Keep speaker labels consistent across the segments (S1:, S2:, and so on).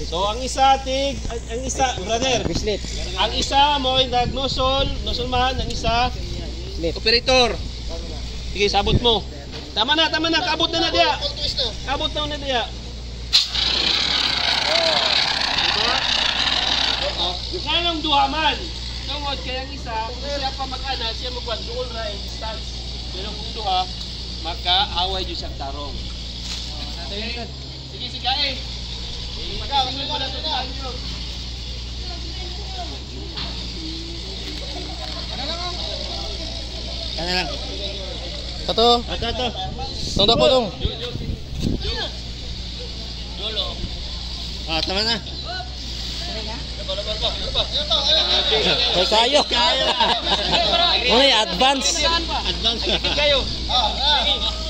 S1: So ang isa brother. Ang isa mo yung nosol man, ang isa operator. Sige, sabot mo. Tama na, kaabot na diya. Kaabot na diya. Ngayong duha man. Tungod kaya ang isa, kung siya pa mag-ana, siya magwan duol ra in distance. Pero kung duha, maka-away jud siya tarong. Sige eh. Mag-away mo na to sa inyo. Kana lang.
S2: Ato. Tungdak po tong.
S1: Jolo. Tama na.
S2: May kayo. Muna advance.
S1: Sige kayo. Sige.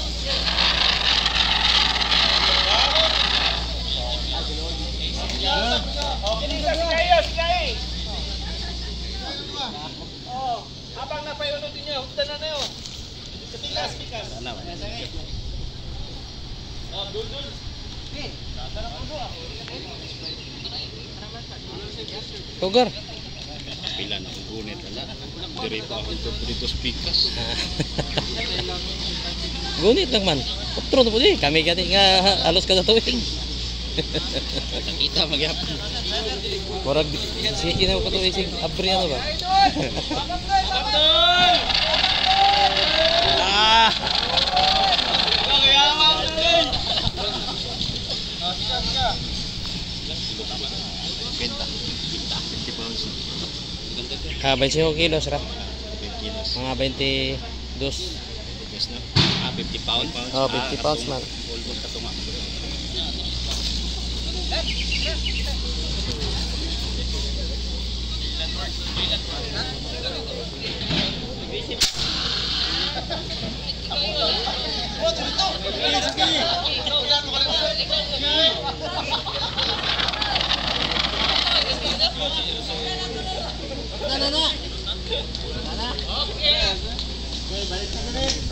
S1: Habang napayunutin niyo, hugdan na yun. Katikas. Dul.
S2: Sugar.
S3: Pila na kung gunit ala. Dire pa ako dito pikas.
S2: Gunit lang man. Utro na po di. Kami gati nga alos ka na tuwing.
S3: Kita magyapon.
S2: Warag sige na ko tuwing sig abri ano ba?
S3: Benta. 50 pounds.
S2: 25 kilos ra.
S3: 50 kilos.
S2: Mga 22.
S3: Yes na. 50 pounds.
S2: Oh, 50 pounds man.
S3: Almost katuma.
S1: Okay, balik na rin.